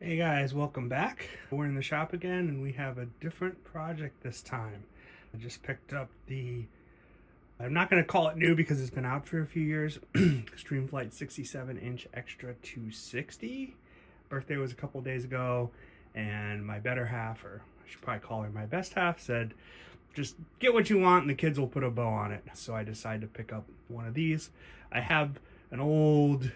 Hey guys, welcome back. We're in the shop again and we have a different project this time. I just picked up I'm not going to call it new because it's been out for a few years, Extreme Flight 67-inch Extra 260. Birthday was a couple days ago and my better half, or I should probably call her my best half, said just get what you want and the kids will put a bow on it. So I decided to pick up one of these. I have an old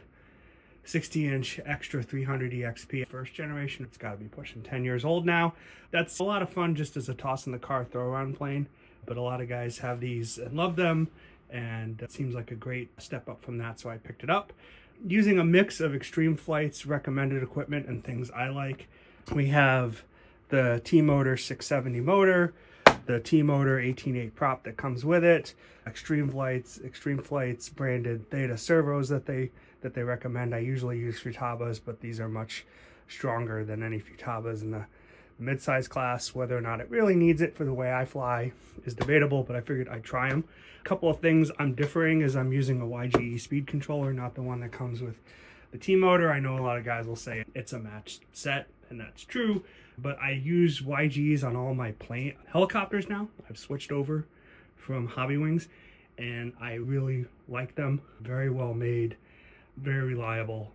60-inch Extra 300 EXP, first generation. It's got to be pushing 10 years old now. That's a lot of fun just as a toss in the car throw around plane, but a lot of guys have these and love them, and it seems like a great step up from that, so I picked it up. Using a mix of Extreme Flight's recommended equipment and things I like. We have the T-Motor 670 motor, the T-Motor 18.8 prop that comes with it, Extreme Flight's branded Theta servos that they recommend. I usually use Futabas, but these are much stronger than any Futabas in the mid-size class. Whether or not it really needs it for the way I fly is debatable, but I figured I'd try them. A couple of things I'm differing is I'm using a YGE speed controller, not the one that comes with the T-Motor. I know a lot of guys will say it's a matched set, and that's true, but I use YGs on all my plane helicopters now. I've switched over from Hobby Wings, and I really like them. Very well made, very reliable,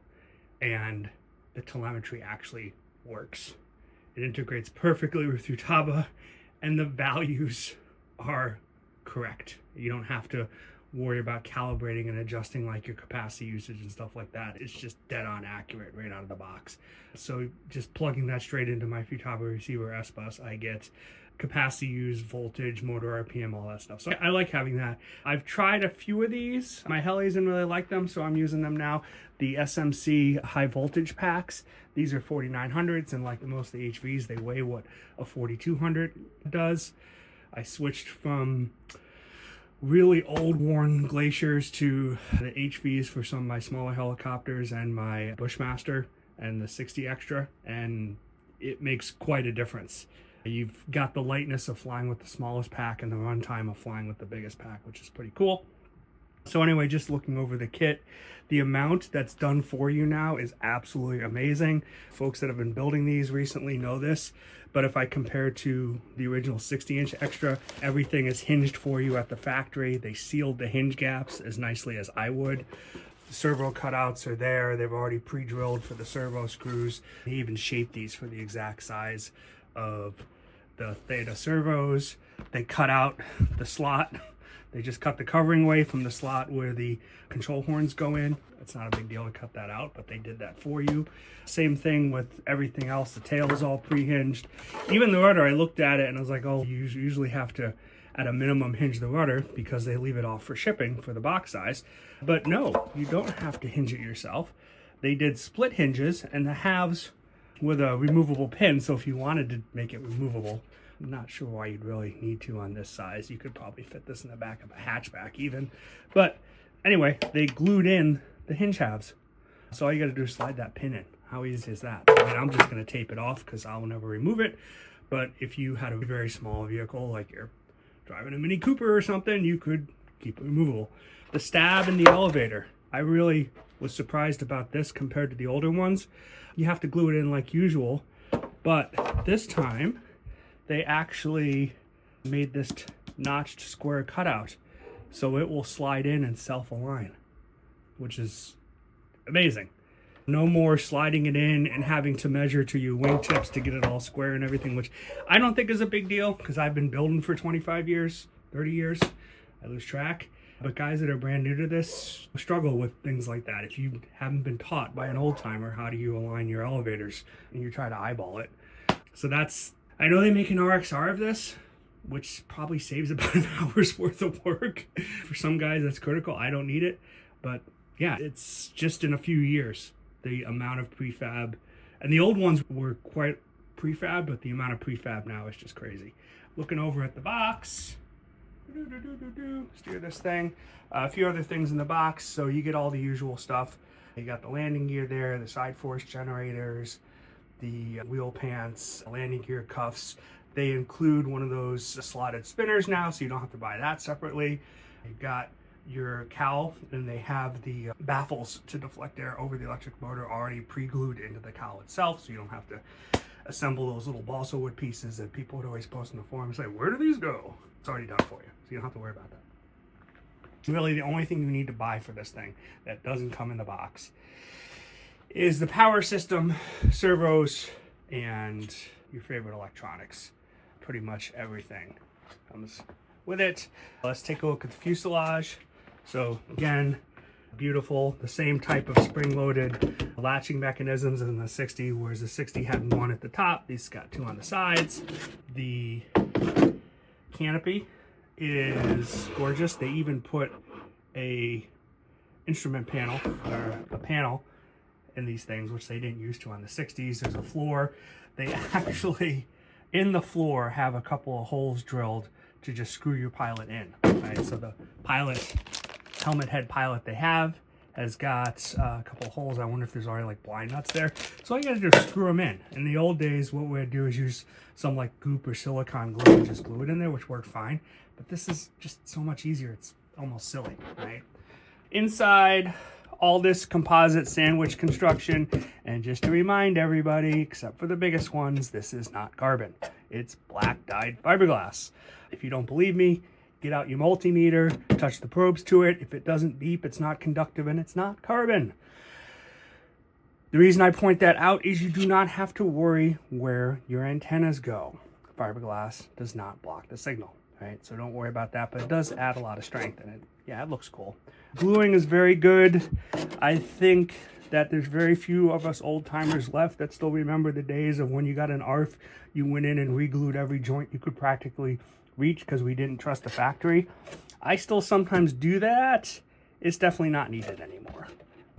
and the telemetry actually works. It integrates perfectly with Futaba, and the values are correct. You don't have to worry about calibrating and adjusting like your capacity usage and stuff like that. It's just dead on accurate right out of the box. So just plugging that straight into my Futaba receiver S-Bus, I get capacity use, voltage, motor RPM, all that stuff. So I like having that. I've tried a few of these. My helis didn't really like them, so I'm using them now. The SMC high voltage packs. These are 4900s, and like most of the HVs, they weigh what a 4200 does. I switched from really old worn Glaciers to the HVs for some of my smaller helicopters and my Bushmaster and the 60 Extra, and it makes quite a difference. You've got the lightness of flying with the smallest pack and the runtime of flying with the biggest pack, which is pretty cool. So anyway, just looking over the kit, the amount that's done for you now is absolutely amazing. Folks that have been building these recently know this, but if I compare to the original 60-inch Extra, everything is hinged for you at the factory. They sealed the hinge gaps as nicely as I would. The servo cutouts are there. They've already pre-drilled for the servo screws. They even shaped these for the exact size of the Theta servos. They cut out the slot. They just cut the covering away from the slot where the control horns go in. It's not a big deal to cut that out, but they did that for you. Same thing with everything else. The tail is all pre-hinged. Even the rudder, I looked at it and I was like, oh, you usually have to, at a minimum, hinge the rudder because they leave it off for shipping for the box size. But no, you don't have to hinge it yourself. They did split hinges and the halves with a removable pin, so if you wanted to make it removable, I'm not sure why you'd really need to on this size. You could probably fit this in the back of a hatchback even. But anyway, they glued in the hinge halves. So all you gotta do is slide that pin in. How easy is that? I mean, I'm just gonna tape it off because I'll never remove it. But if you had a very small vehicle, like you're driving a Mini Cooper or something, you could keep it removable. The stab and the elevator, I really was surprised about this compared to the older ones. You have to glue it in like usual, but this time they actually made this notched square cutout so it will slide in and self-align, which is amazing. No more sliding it in and having to measure to your wingtips to get it all square and everything, which I don't think is a big deal because I've been building for 25 years, 30 years. I lose track. But guys that are brand new to this struggle with things like that. If you haven't been taught by an old timer how do you align your elevators and you try to eyeball it. So that's, I know they make an RXR of this, which probably saves about an hour's worth of work. For some guys that's critical. I don't need it. But yeah, it's just in a few years, the amount of prefab, and the old ones were quite prefab, but the amount of prefab now is just crazy. Looking over at the box, steer this thing, a few other things in the box, so you get all the usual stuff. You got the landing gear there, the side force generators, the wheel pants, landing gear cuffs. They include one of those slotted spinners now, so you don't have to buy that separately. You've got your cowl, and they have the baffles to deflect air over the electric motor already pre-glued into the cowl itself, so you don't have to assemble those little balsa wood pieces that people would always post in the forums, say, where do these go? It's already done for you, so you don't have to worry about that. Really, the only thing you need to buy for this thing that doesn't come in the box is the power system, servos, and your favorite electronics. Pretty much everything comes with it. Let's take a look at the fuselage. So again, beautiful, the same type of spring-loaded latching mechanisms in the 60, whereas the 60 had one at the top. These got two on the sides. The canopy is gorgeous. They even put a instrument panel, or a panel, in these things, which they didn't used to on the 60s. There's a floor. They actually, in the floor, have a couple of holes drilled to just screw your pilot in. Right? So the pilot, helmet head pilot they have, has got a couple of holes. I wonder if there's already like blind nuts there. So all you gotta do is screw them in. In the old days, what we'd do is use some like goop or silicone glue and just glue it in there, which worked fine. But this is just so much easier. It's almost silly, right? Inside, all this composite sandwich construction, and just to remind everybody, except for the biggest ones, this is not carbon. It's black dyed fiberglass. If you don't believe me, get out your multimeter, touch the probes to it. If it doesn't beep, it's not conductive and it's not carbon. The reason I point that out is you do not have to worry where your antennas go. Fiberglass does not block the signal, right? So don't worry about that, but it does add a lot of strength in it. Yeah, it looks cool. Gluing is very good. I think that there's very few of us old timers left that still remember the days of when you got an ARF, you went in and re-glued every joint you could practically reach because we didn't trust the factory. I still sometimes do that. It's definitely not needed anymore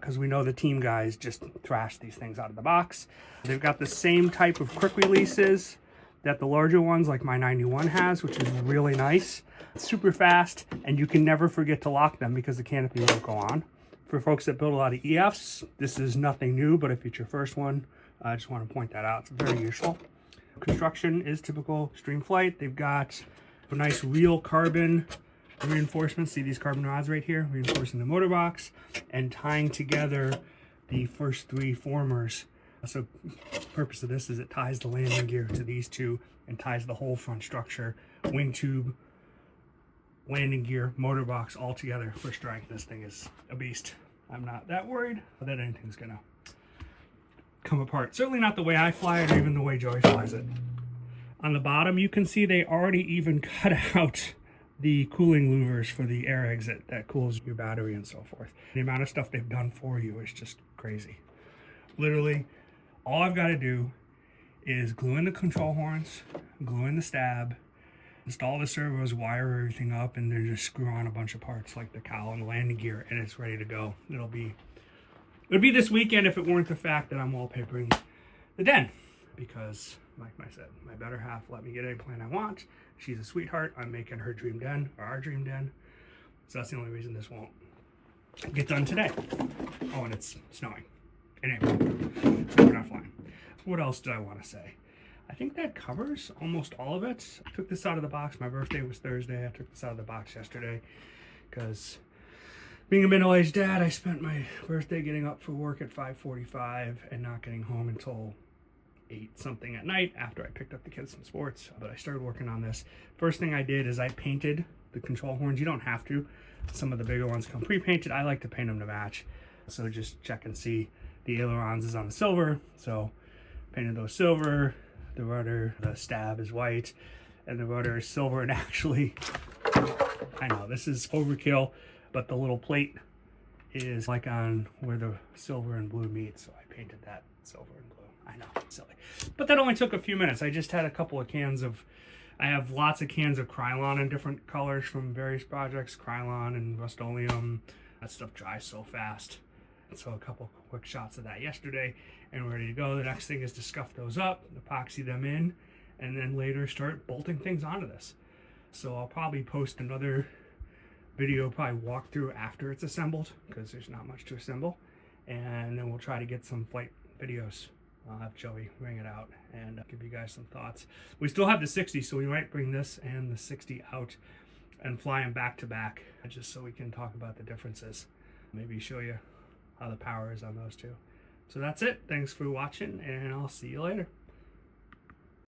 because we know the team guys just thrash these things out of the box. They've got the same type of quick releases that the larger ones like my 91 has, which is really nice. It's super fast, and you can never forget to lock them because the canopy won't go on. For folks that build a lot of EFs, this is nothing new, but if it's your first one, I just want to point that out. It's very useful. Construction is typical Streamflight. They've got a nice real carbon reinforcements. See these carbon rods right here, reinforcing the motor box and tying together the first three formers. So the purpose of this is it ties the landing gear to these two and ties the whole front structure, wing tube, landing gear, motor box all together for strength. This thing is a beast. I'm not that worried that anything's gonna come apart. Certainly not the way I fly it or even the way Joey flies it. On the bottom, you can see they already even cut out the cooling louvers for the air exit that cools your battery and so forth. The amount of stuff they've done for you is just crazy. Literally, all I've got to do is glue in the control horns, glue in the stab, install the servos, wire everything up, and then just screw on a bunch of parts like the cowl and the landing gear, and it's ready to go. It would be this weekend if it weren't the fact that I'm wallpapering the den, because like I said, my better half let me get any plan I want. She's a sweetheart. I'm making her dream den, or our dream den. So that's the only reason this won't get done today. Oh, and it's snowing in April, so we're not flying. What else did I want to say? I think that covers almost all of it. I took this out of the box. My birthday was Thursday. I took this out of the box yesterday because being a middle-aged dad, I spent my birthday getting up for work at 5:45 and not getting home until 8 something at night after I picked up the kids from sports. But I started working on this. First thing I did is I painted the control horns. You don't have to. Some of the bigger ones come pre-painted. I like to paint them to match. So just check and see. The ailerons is on the silver, so painted those silver. The rudder, the stab is white, and the rudder is silver. And actually, I know this is overkill, but the little plate is like on where the silver and blue meet, so I painted that silver and blue. I know, it's silly. But that only took a few minutes. I just had a couple of cans of, I have lots of cans of Krylon in different colors from various projects, Krylon and Rust-Oleum. That stuff dries so fast. So a couple quick shots of that yesterday, and we're ready to go. The next thing is to scuff those up, epoxy them in, and then later start bolting things onto this. So I'll probably post another video, probably walkthrough after it's assembled, because there's not much to assemble, and then we'll try to get some flight videos. I'll have Joey bring it out and give you guys some thoughts. We still have the 60, so we might bring this and the 60 out and fly them back to back, just so we can talk about the differences. Maybe show you how the power is on those two. So that's it. Thanks for watching, and I'll see you later.